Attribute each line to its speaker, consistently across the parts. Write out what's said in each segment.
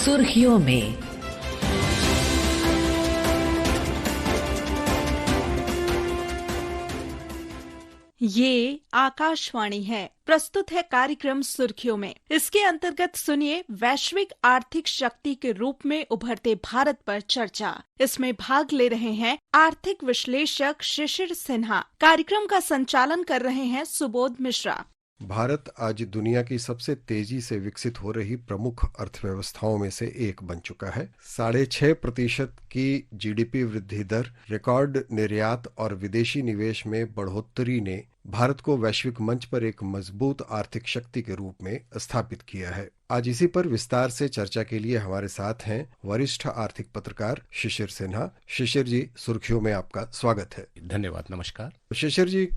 Speaker 1: सुर्खियों में।
Speaker 2: ये आकाशवाणी है। प्रस्तुत है कार्यक्रम सुर्खियों में। इसके अंतर्गत सुनिए वैश्विक आर्थिक शक्ति के रूप में उभरते भारत पर चर्चा। इसमें भाग ले रहे हैं आर्थिक विश्लेषक शिशिर सिन्हा। कार्यक्रम का संचालन कर रहे हैं सुबोध मिश्रा।
Speaker 3: भारत आज दुनिया की सबसे तेजी से विकसित हो रही प्रमुख अर्थव्यवस्थाओं में से एक बन चुका है। 6.5% की जीडीपी वृद्धि दर, रिकॉर्ड निर्यात और विदेशी निवेश में बढ़ोतरी ने भारत को वैश्विक मंच पर एक मजबूत आर्थिक शक्ति के रूप में स्थापित किया है। आज इसी पर विस्तार से चर्चा के लिए हमारे साथ हैं वरिष्ठ आर्थिक पत्रकार शिशिर सिन्हा। शिशिर जी, सुर्खियों में आपका स्वागत है।
Speaker 4: धन्यवाद, नमस्कार।
Speaker 3: शिशिर जी,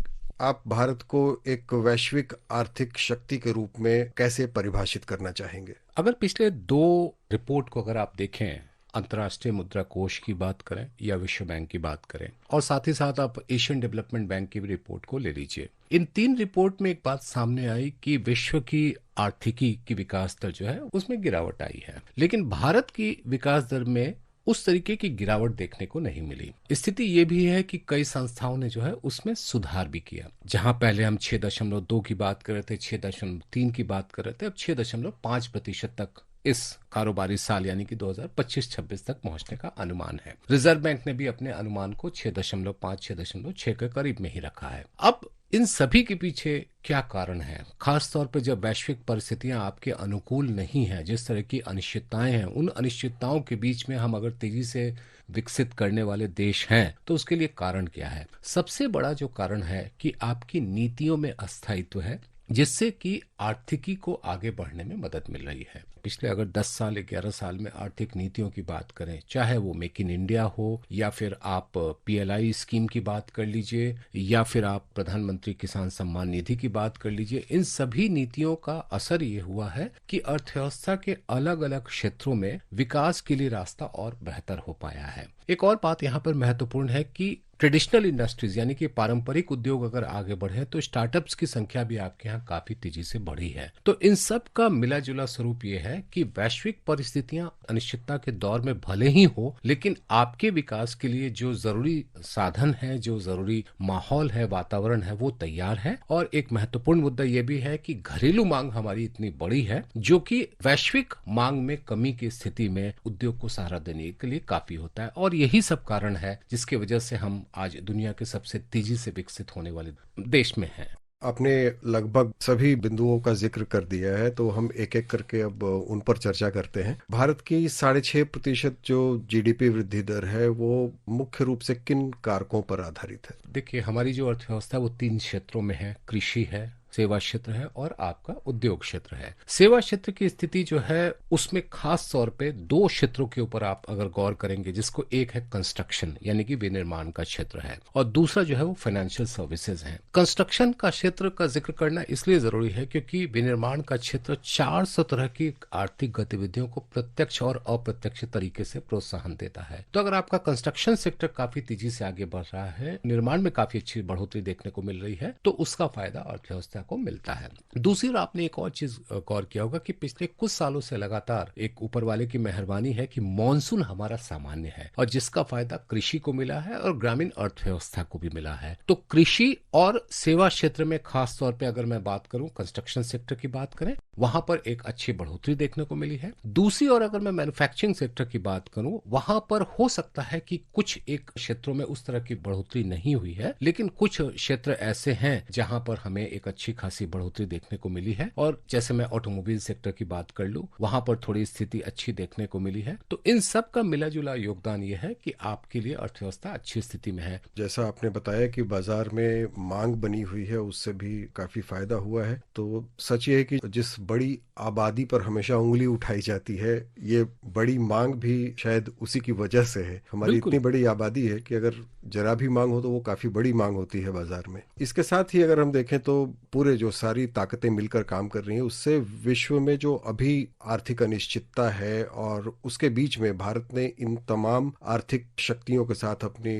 Speaker 3: आप भारत को एक वैश्विक आर्थिक शक्ति के रूप में कैसे परिभाषित करना चाहेंगे?
Speaker 4: अगर पिछले 2 रिपोर्ट को अगर आप देखें, अंतर्राष्ट्रीय मुद्रा कोष की बात करें या विश्व बैंक की बात करें, और साथ ही साथ आप एशियन डेवलपमेंट बैंक की भी रिपोर्ट को ले लीजिए, इन 3 रिपोर्ट में एक बात सामने आई कि विश्व की आर्थिकी की विकास दर जो है उसमें गिरावट आई है, लेकिन भारत की विकास दर में उस तरीके की गिरावट देखने को नहीं मिली। स्थिति ये भी है कि कई संस्थाओं ने जो है उसमें सुधार भी किया। जहां पहले हम 6.2 की बात कर रहे थे, 6.3 की बात कर रहे थे, अब 6.5% तक इस कारोबारी साल यानी कि 2025-26 तक पहुंचने का अनुमान है। रिजर्व बैंक ने भी अपने अनुमान को 6.5-6.6 के करीब में ही रखा है। अब इन सभी के पीछे क्या कारण है? खास तौर पर जब वैश्विक परिस्थितियां आपके अनुकूल नहीं हैं, जिस तरह की अनिश्चितताएं हैं, उन अनिश्चितताओं के बीच में हम अगर तेजी से विकसित करने वाले देश हैं तो उसके लिए कारण क्या है? सबसे बड़ा जो कारण है कि आपकी नीतियों में अस्थायित्व है, जिससे कि आर्थिकी को आगे बढ़ने में मदद मिल रही है। पिछले अगर 10 साल 11 साल में आर्थिक नीतियों की बात करें, चाहे वो मेक इन इंडिया हो या फिर आप पीएलआई स्कीम की बात कर लीजिए या फिर आप प्रधानमंत्री किसान सम्मान निधि की बात कर लीजिए, इन सभी नीतियों का असर ये हुआ है कि अर्थव्यवस्था के अलग अलग क्षेत्रों में विकास के लिए रास्ता और बेहतर हो पाया है। एक और बात यहाँ पर महत्वपूर्ण है कि ट्रेडिशनल इंडस्ट्रीज यानी कि पारंपरिक उद्योग अगर आगे बढ़े तो स्टार्टअप्स की संख्या भी आपके यहाँ काफी तेजी से बढ़ी है। तो इन सब का मिला जुला स्वरूप ये है कि वैश्विक परिस्थितियां अनिश्चितता के दौर में भले ही हो, लेकिन आपके विकास के लिए जो जरूरी साधन है, जो जरूरी माहौल है, वातावरण है, वो तैयार है। और एक महत्वपूर्ण मुद्दा ये भी है कि घरेलू मांग हमारी इतनी बड़ी है जो कि वैश्विक मांग में कमी की स्थिति में उद्योग को सहारा देने के लिए काफी होता है। और यही सब कारण है जिसकी वजह से हम आज दुनिया के सबसे तेजी से विकसित होने वाले देश में हैं।
Speaker 3: आपने लगभग सभी बिंदुओं का जिक्र कर दिया है, तो हम एक एक करके अब उन पर चर्चा करते हैं। भारत की 6.5% जो जीडीपी वृद्धि दर है वो मुख्य रूप से किन कारकों पर आधारित है?
Speaker 4: देखिए, हमारी जो अर्थव्यवस्था वो 3 क्षेत्रों में है। कृषि है, सेवा क्षेत्र है और आपका उद्योग क्षेत्र है। सेवा क्षेत्र की स्थिति जो है उसमें खास तौर पे 2 क्षेत्रों के ऊपर आप अगर गौर करेंगे, जिसको एक है कंस्ट्रक्शन यानी कि विनिर्माण का क्षेत्र है और दूसरा जो है वो फाइनेंशियल सर्विसेज है। कंस्ट्रक्शन का क्षेत्र का जिक्र करना इसलिए जरूरी है क्योंकि विनिर्माण का क्षेत्र 400 तरह की आर्थिक गतिविधियों को प्रत्यक्ष और अप्रत्यक्ष तरीके से प्रोत्साहन देता है। तो अगर आपका कंस्ट्रक्शन सेक्टर काफी तेजी से आगे बढ़ रहा है, निर्माण में काफी अच्छी बढ़ोतरी देखने को मिल रही है, तो उसका फायदा अर्थव्यवस्था को मिलता है। दूसरी ओर आपने एक और चीज गौर किया होगा कि पिछले कुछ सालों से लगातार एक ऊपर वाले की मेहरबानी है कि मॉनसून हमारा सामान्य है और जिसका फायदा कृषि को मिला है और ग्रामीण अर्थव्यवस्था को भी मिला है। तो कृषि और सेवा क्षेत्र में खास तौर पे अगर मैं बात करूं, कंस्ट्रक्शन सेक्टर की बात करें, वहां पर एक अच्छी बढ़ोतरी देखने को मिली है। दूसरी ओर अगर मैं मैन्युफैक्चरिंग सेक्टर की बात करूं, वहां पर हो सकता है कि कुछ एक क्षेत्रों में उस तरह की बढ़ोतरी नहीं हुई है, लेकिन कुछ क्षेत्र ऐसे हैं जहां पर हमें एक अच्छी खासी बढ़ोतरी देखने को मिली है। और जैसे मैं ऑटोमोबाइल सेक्टर की बात कर लूं, वहां पर थोड़ी स्थिति अच्छी देखने को मिली है। तो इन सब का मिला जुला योगदान यह है कि आपके लिए अर्थव्यवस्था अच्छी स्थिति में है।
Speaker 3: जैसा आपने बताया कि बाजार में मांग बनी हुई है, उससे भी काफी फायदा हुआ है। तो सच ये है कि जिस बड़ी आबादी पर हमेशा उंगली उठाई जाती है, ये बड़ी मांग भी शायद उसी की वजह से है। हमारी इतनी बड़ी आबादी है कि अगर जरा भी मांग हो तो वो काफी बड़ी मांग होती है बाजार में। इसके साथ ही अगर हम देखें तो पूरे जो सारी ताकतें मिलकर काम कर रही हैं, उससे विश्व में जो अभी आर्थिक अनिश्चितता है और उसके बीच में भारत ने इन तमाम आर्थिक शक्तियों के साथ अपनी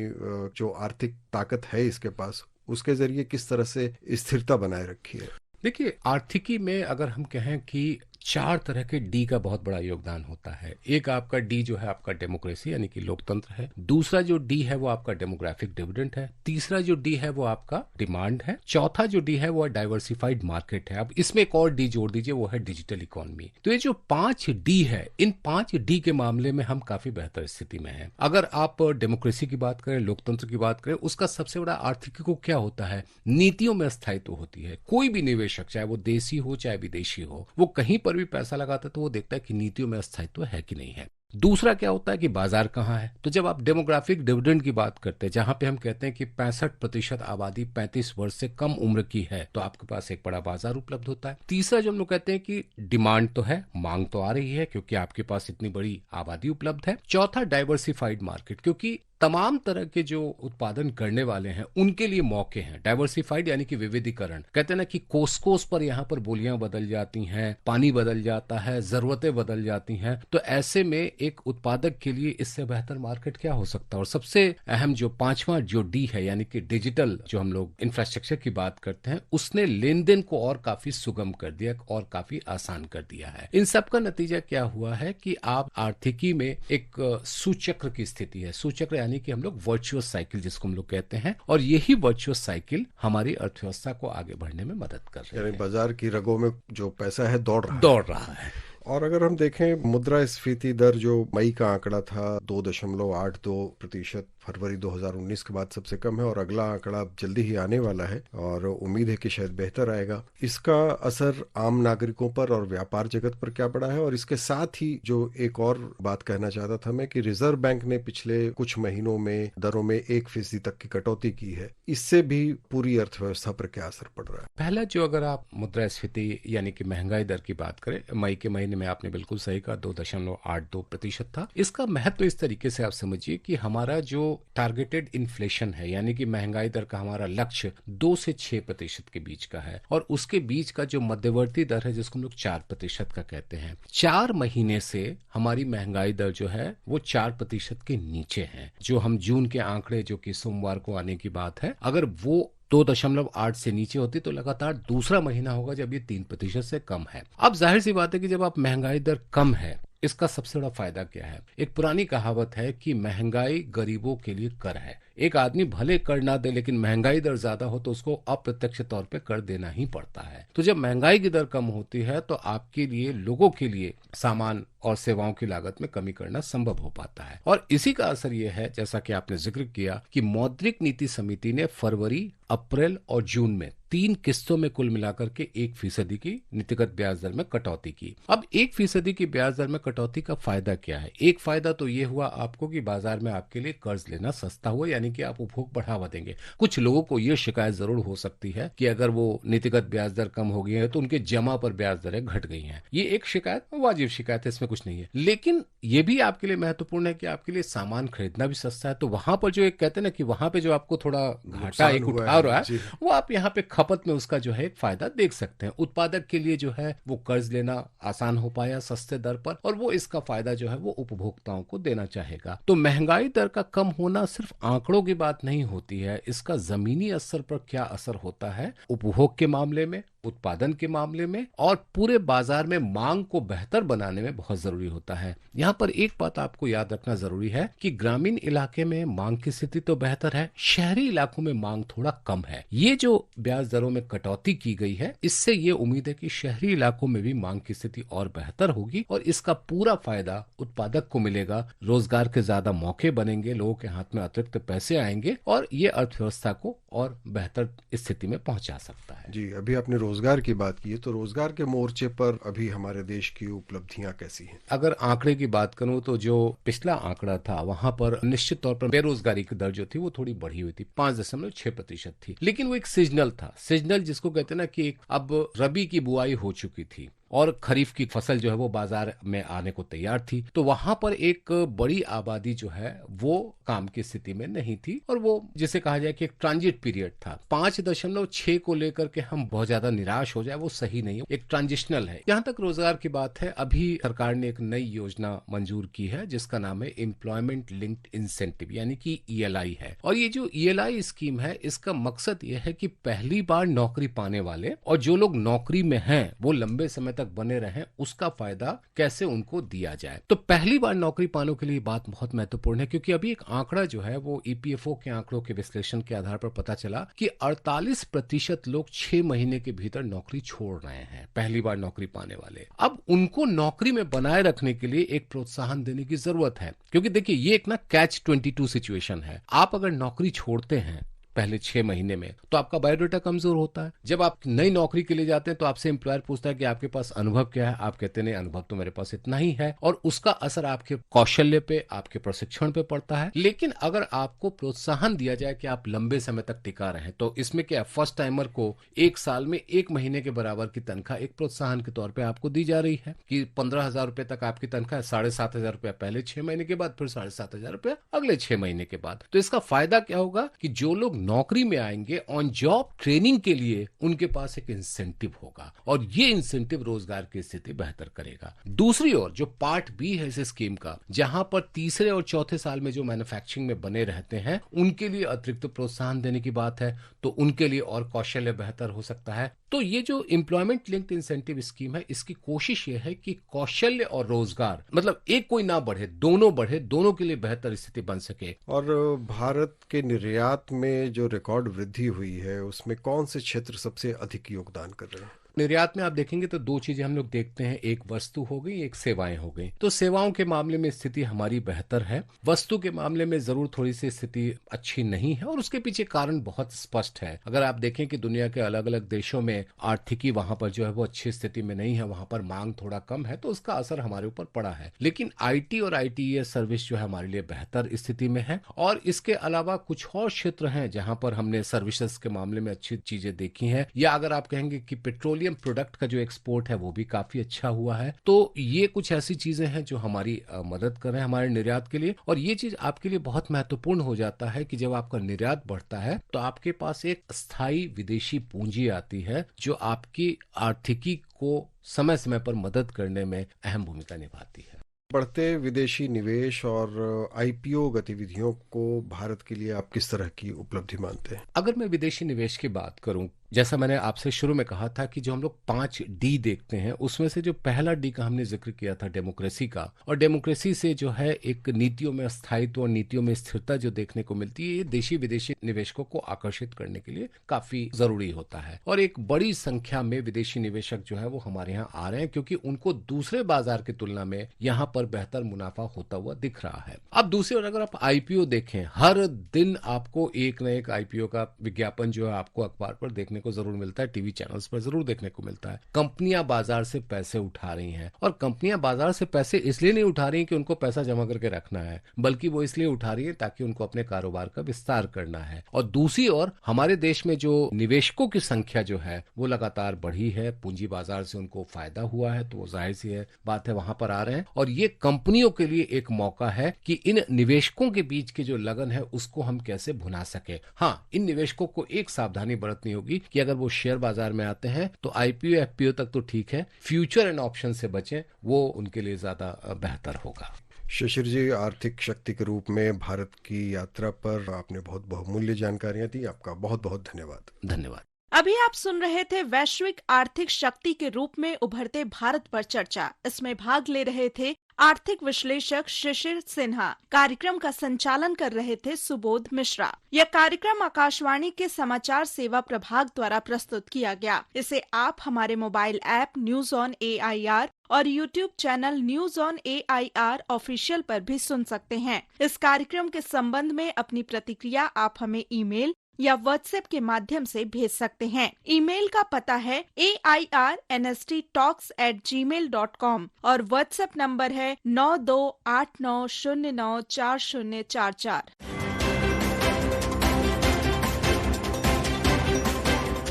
Speaker 3: जो आर्थिक ताकत है इसके पास, उसके जरिए किस तरह से स्थिरता बनाए रखी है।
Speaker 4: देखिए, आर्थिकी में अगर हम कहें कि 4 तरह के डी का बहुत बड़ा योगदान होता है। एक आपका डी जो है आपका डेमोक्रेसी यानी कि लोकतंत्र है। दूसरा जो डी है वो आपका डेमोग्राफिक डिविडेंड है। तीसरा जो डी है वो आपका डिमांड है। चौथा जो डी है वो डाइवर्सिफाइड मार्केट है। अब इसमें एक और डी जोड़ दीजिए, वो है डिजिटल इकोनॉमी। तो ये जो 5 डी है, इन 5 डी के मामले में हम काफी बेहतर स्थिति में हैं। अगर आप डेमोक्रेसी की बात करें, लोकतंत्र की बात करें, उसका सबसे बड़ा आर्थिकी को क्या होता है, नीतियों में स्थायित्व होती है। कोई भी निवेशक, चाहे वो देसी हो चाहे विदेशी हो, वो कहीं पर भी पैसा लगाता है तो वो देखता है कि नीतियों में स्थायित्व है कि नहीं है। दूसरा क्या होता है कि बाजार कहाँ है। तो जब आप डेमोग्राफिक डिविडेंड की बात करते हैं, जहां पे हम कहते हैं कि 65% आबादी 35 वर्ष से कम उम्र की है, तो आपके पास एक बड़ा बाजार उपलब्ध होता है। तीसरा जो हम लोग कहते हैं कि डिमांड तो है, मांग तो आ रही है क्योंकि आपके पास इतनी बड़ी आबादी उपलब्ध है। चौथा डाइवर्सिफाइड मार्केट, क्योंकि तमाम तरह के जो उत्पादन करने वाले हैं उनके लिए मौके हैं। डाइवर्सिफाइड यानी कि विविधीकरण, कहते हैं ना कि कोस कोस पर यहाँ पर बोलियां बदल जाती हैं, पानी बदल जाता है, जरूरतें बदल जाती हैं। तो ऐसे में एक उत्पादक के लिए इससे बेहतर मार्केट क्या हो सकता है। और सबसे अहम जो 5वां जो डी है यानी कि डिजिटल, जो हम लोग इंफ्रास्ट्रक्चर की बात करते हैं, उसने लेन देन को और काफी सुगम कर दिया और काफी आसान कर दिया है। इन सब का नतीजा क्या हुआ है कि आप आर्थिकी में एक सुचक्र की स्थिति है। सुचक्र यानी कि हम लोग वर्चुअस साइकिल जिसको हम लोग कहते हैं, और यही वर्चुअस साइकिल हमारी अर्थव्यवस्था को आगे बढ़ने में मदद कर रही है।
Speaker 3: बाजार की रगों में जो पैसा है दौड़ रहा है। और अगर हम देखें मुद्रास्फीति दर, जो मई का आंकड़ा था 2.82%, फरवरी 2019 के बाद सबसे कम है, और अगला आंकड़ा जल्दी ही आने वाला है और उम्मीद है कि शायद बेहतर आएगा। इसका असर आम नागरिकों पर और व्यापार जगत पर क्या पड़ा है। और इसके साथ ही जो एक और बात कहना चाहता था मैं कि रिजर्व बैंक ने पिछले कुछ महीनों में दरों में 1% तक की कटौती की है। इससे भी पूरी अर्थव्यवस्था पर क्या असर पड़ रहा है।
Speaker 4: पहला जो, अगर आप मुद्रास्फीति यानी कि महंगाई दर की बात करें, मई के महीने में आपने बिल्कुल सही कहा 2.82% था। इसका महत्व इस तरीके से आप समझिए कि हमारा जो टारगेटेड इन्फ्लेशन है यानी कि महंगाई दर का हमारा लक्ष्य 2 से 6% के बीच का है, और उसके बीच का जो मध्यवर्ती दर है जिसको हम लोग 4% का कहते हैं, 4 महीने से हमारी महंगाई दर जो है वो 4% के नीचे है। जो हम जून के आंकड़े, जो कि सोमवार को आने की बात है, अगर वो 2.8 से नीचे होती तो लगातार दूसरा महीना होगा जब ये 3% से कम है। अब जाहिर सी बात है कि जब आप महंगाई दर कम है, इसका सबसे बड़ा फायदा क्या है। एक पुरानी कहावत है कि महंगाई गरीबों के लिए कर है। एक आदमी भले कर ना दे, लेकिन महंगाई दर ज्यादा हो तो उसको अप्रत्यक्ष तौर पे कर देना ही पड़ता है। तो जब महंगाई की दर कम होती है तो आपके लिए, लोगों के लिए सामान और सेवाओं की लागत में कमी करना संभव हो पाता है। और इसी का असर यह है, जैसा कि आपने जिक्र किया, कि मौद्रिक नीति समिति ने फरवरी, अप्रैल और जून में 3 किस्तों में कुल मिलाकर के 1% की नीतिगत ब्याज दर में कटौती की। अब 1% की ब्याज दर में कटौती का फायदा क्या है। एक फायदा तो ये हुआ आपको कि बाजार में आपके लिए कर्ज लेना सस्ता हुआ, यानी कि आप उपभोग बढ़ावा देंगे। कुछ लोगों को यह शिकायत जरूर हो सकती है कि अगर वो नीतिगत ब्याज दर कम हो गई है तो उनके जमा पर ब्याज दरें घट गई हैं। ये एक शिकायत, वाजिब शिकायत है, इसमें कुछ नहीं है। लेकिन ये भी आपके लिए महत्वपूर्ण है कि आपके लिए सामान खरीदना भी सस्ता है। तो वहां पर जो एक कहते हैं ना कि वहां पे जो आपको थोड़ा घाटा एक उठा रहा है, वो आप यहाँ पे खपत में उसका जो है एक फायदा देख सकते हैं। उत्पादक के लिए जो है वो कर्ज लेना आसान हो पाया सस्ते दर पर, और वो इसका फायदा जो है वो उपभोक्ताओं को देना चाहेगा। तो महंगाई दर का कम होना सिर्फ आंकड़ों की बात नहीं होती है, इसका जमीनी असर पर क्या असर होता है उपभोग के मामले में, उत्पादन के मामले में, और पूरे बाजार में मांग को बेहतर बनाने में बहुत जरूरी होता है। यहाँ पर एक बात आपको याद रखना जरूरी है कि ग्रामीण इलाके में मांग की स्थिति तो बेहतर है, शहरी इलाकों में मांग थोड़ा कम है। ये जो ब्याज दरों में कटौती की गई है, इससे ये उम्मीद है कि शहरी इलाकों में भी मांग की स्थिति और बेहतर होगी, और इसका पूरा फायदा उत्पादक को मिलेगा। रोजगार के ज्यादा मौके बनेंगे, लोगों के हाथ में अतिरिक्त पैसे आएंगे, और ये अर्थव्यवस्था को और बेहतर स्थिति में पहुंचा सकता है।
Speaker 3: जी, अभी आपने रोजगार की बात की है, तो रोजगार के मोर्चे पर अभी हमारे देश की उपलब्धियां कैसी हैं?
Speaker 4: अगर आंकड़े की बात करूं तो जो पिछला आंकड़ा था वहां पर निश्चित तौर पर बेरोजगारी की दर जो थी वो थोड़ी बढ़ी हुई थी, 5.6% थी। लेकिन वो एक सीजनल था। सीजनल जिसको कहते हैं ना कि अब रबी की बुआई हो चुकी थी और खरीफ की फसल जो है वो बाजार में आने को तैयार थी, तो वहां पर एक बड़ी आबादी जो है वो काम की स्थिति में नहीं थी, और वो जिसे कहा जाए कि एक ट्रांजिट पीरियड था। 5.6 को लेकर के हम बहुत ज्यादा निराश हो जाए वो सही नहीं है, एक ट्रांजिशनल है। जहां तक रोजगार की बात है, अभी सरकार ने एक नई योजना मंजूर की है जिसका नाम है एम्प्लॉयमेंट लिंक्ड इंसेंटिव यानी कि ELI है। और ये जो ELI स्कीम है, इसका मकसद ये है कि पहली बार नौकरी पाने वाले और जो लोग नौकरी में हैं वो लंबे समय तक बने रहें, उसका फायदा कैसे उनको दिया जाए। तो पहली बार नौकरी पाने के लिए बात बहुत महत्वपूर्ण है, क्योंकि अभी एक आंकड़ा जो है वो ईपीएफओ के आंकड़ों के विश्लेषण के आधार पर पता चला कि 48% लोग 6 महीने के भीतर नौकरी छोड़ रहे हैं, पहली बार नौकरी पाने वाले। अब उनको नौकरी में बनाए रखने के लिए एक प्रोत्साहन देने की जरूरत है, क्योंकि देखिए ये एक ना कैच-22 सिचुएशन है। आप अगर नौकरी छोड़ते हैं पहले 6 महीने में तो आपका बायोडाटा कमजोर होता है। जब आप नई नौकरी के लिए जाते हैं तो आपसे एम्प्लॉयर पूछता है कि आपके पास अनुभव क्या है, आप कहते हैं अनुभव तो मेरे पास इतना ही है, और उसका असर आपके कौशल्य पे, आपके प्रशिक्षण पे पड़ता है। लेकिन अगर आपको प्रोत्साहन दिया जाए कि आप लंबे समय तक टिका रहें, तो इसमें क्या, फर्स्ट टाइमर को 1 साल में 1 महीने के बराबर की तनख्वाह एक प्रोत्साहन के तौर पर आपको दी जा रही है कि 15,000 रुपए तक आपकी तनख्वाह है, 7,500 रुपया पहले 6 महीने के बाद, फिर 7,500 रुपया अगले 6 महीने के बाद। तो इसका फायदा क्या होगा कि जो लोग नौकरी में आएंगे ऑन जॉब ट्रेनिंग के लिए, उनके पास एक इंसेंटिव होगा, और ये इंसेंटिव रोजगार की स्थिति बेहतर करेगा। दूसरी ओर जो पार्ट बी है इस स्कीम का, जहां पर तीसरे और चौथे साल में जो मैन्युफैक्चरिंग में बने रहते हैं उनके लिए अतिरिक्त प्रोत्साहन देने की बात है, तो उनके लिए और कौशल्य बेहतर हो सकता है। तो ये जो एम्प्लॉयमेंट लिंक्ड इंसेंटिव स्कीम है, इसकी कोशिश ये है कि कौशल्य और रोजगार, मतलब एक कोई ना बढ़े, बढ़े, दोनों के लिए बेहतर स्थिति बन सके।
Speaker 3: और भारत के निर्यात में जो रिकॉर्ड वृद्धि हुई है उसमें कौन से क्षेत्र सबसे अधिक योगदान कर रहे हैं?
Speaker 4: निर्यात में आप देखेंगे तो 2 चीजें हम लोग देखते हैं, एक वस्तु हो गई, एक सेवाएं हो गई। तो सेवाओं के मामले में स्थिति हमारी बेहतर है, वस्तु के मामले में जरूर थोड़ी सी स्थिति अच्छी नहीं है, और उसके पीछे कारण बहुत स्पष्ट है। अगर आप देखें कि दुनिया के अलग अलग देशों में आर्थिकी वहां पर जो है वो अच्छी स्थिति में नहीं है, वहां पर मांग थोड़ा कम है, तो उसका असर हमारे ऊपर पड़ा है। लेकिन आईटी और आईटीएस सर्विस जो है हमारे लिए बेहतर स्थिति में है, और इसके अलावा कुछ और क्षेत्र हैं जहां पर हमने सर्विसेज के मामले में अच्छी चीजें देखी हैं, या अगर आप कहेंगे कि पेट्रोलियम प्रोडक्ट का जो एक्सपोर्ट है वो भी काफी अच्छा हुआ है। तो ये कुछ ऐसी चीजें हैं जो हमारी मदद कर रहे हैं हमारे निर्यात के लिए। और ये चीज आपके लिए बहुत महत्वपूर्ण हो जाता है कि जब आपका निर्यात बढ़ता है तो आपके पास एक स्थायी विदेशी पूंजी आती है जो आपकी आर्थिकी को समय समय पर मदद करने में अहम भूमिका निभाती है।
Speaker 3: बढ़ते विदेशी निवेश और आईपीओ गतिविधियों को भारत के लिए आप किस तरह की उपलब्धि मानते हैं?
Speaker 4: अगर मैं विदेशी निवेश की बात करूं, जैसा मैंने आपसे शुरू में कहा था कि जो हम लोग 5 डी देखते हैं, उसमें से जो पहला डी का हमने जिक्र किया था डेमोक्रेसी का, और डेमोक्रेसी से जो है एक नीतियों में स्थायित्व और नीतियों में स्थिरता जो देखने को मिलती है, ये देशी विदेशी निवेशकों को आकर्षित करने के लिए काफी जरूरी होता है। और एक बड़ी संख्या में विदेशी निवेशक जो है वो हमारे यहाँ आ रहे हैं, क्योंकि उनको दूसरे बाजार की तुलना में यहाँ पर बेहतर मुनाफा होता हुआ दिख रहा है। अब दूसरी ओर अगर आप आईपीओ देखें, हर दिन आपको एक न एक आईपीओ का विज्ञापन जो है आपको अखबार पर देखने को जरूर मिलता है, टीवी चैनल्स पर जरूर देखने को मिलता है। कंपनियां बाजार से पैसे उठा रही हैं, और कंपनियां बाजार से पैसे इसलिए नहीं उठा रही कि उनको पैसा जमा करके रखना है, बल्कि वो इसलिए उठा रही है ताकि उनको अपने कारोबार का विस्तार करना है। और दूसरी ओर हमारे देश में जो निवेशकों की संख्या जो है वो लगातार बढ़ी है, पूंजी बाजार से उनको फायदा हुआ है, तो वो जाहिर सी है बात है वहां पर आ रहे हैं। और ये कंपनियों के लिए एक मौका है कि इन निवेशकों के बीच की जो लगन है उसको हम कैसे भुना सके। हाँ, इन निवेशकों को एक सावधानी बरतनी होगी कि अगर वो शेयर बाजार में आते हैं तो आईपीओ एफपीओ तक तो ठीक है, फ्यूचर एंड ऑप्शन से बचें, वो उनके लिए ज्यादा बेहतर होगा।
Speaker 3: शिशिर जी, आर्थिक शक्ति के रूप में भारत की यात्रा पर आपने बहुत बहुमूल्य जानकारियां दी, आपका बहुत बहुत धन्यवाद।
Speaker 4: धन्यवाद।
Speaker 2: अभी आप सुन रहे थे वैश्विक आर्थिक शक्ति के रूप में उभरते भारत पर चर्चा। इसमें भाग ले रहे थे आर्थिक विश्लेषक शिशिर सिन्हा। कार्यक्रम का संचालन कर रहे थे सुबोध मिश्रा। यह कार्यक्रम आकाशवाणी के समाचार सेवा प्रभाग द्वारा प्रस्तुत किया गया। इसे आप हमारे mobile app news on AIR और YouTube channel news on AIR official पर भी सुन सकते हैं। इस कार्यक्रम के संबंध में अपनी प्रतिक्रिया आप हमें ईमेल या व्हाट्सएप के माध्यम से भेज सकते हैं। ईमेल का पता है airnsttalks@gmail.com और व्हाट्सएप नंबर है 9289094044।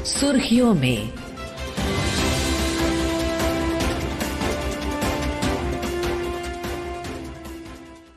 Speaker 1: सुर्खियों में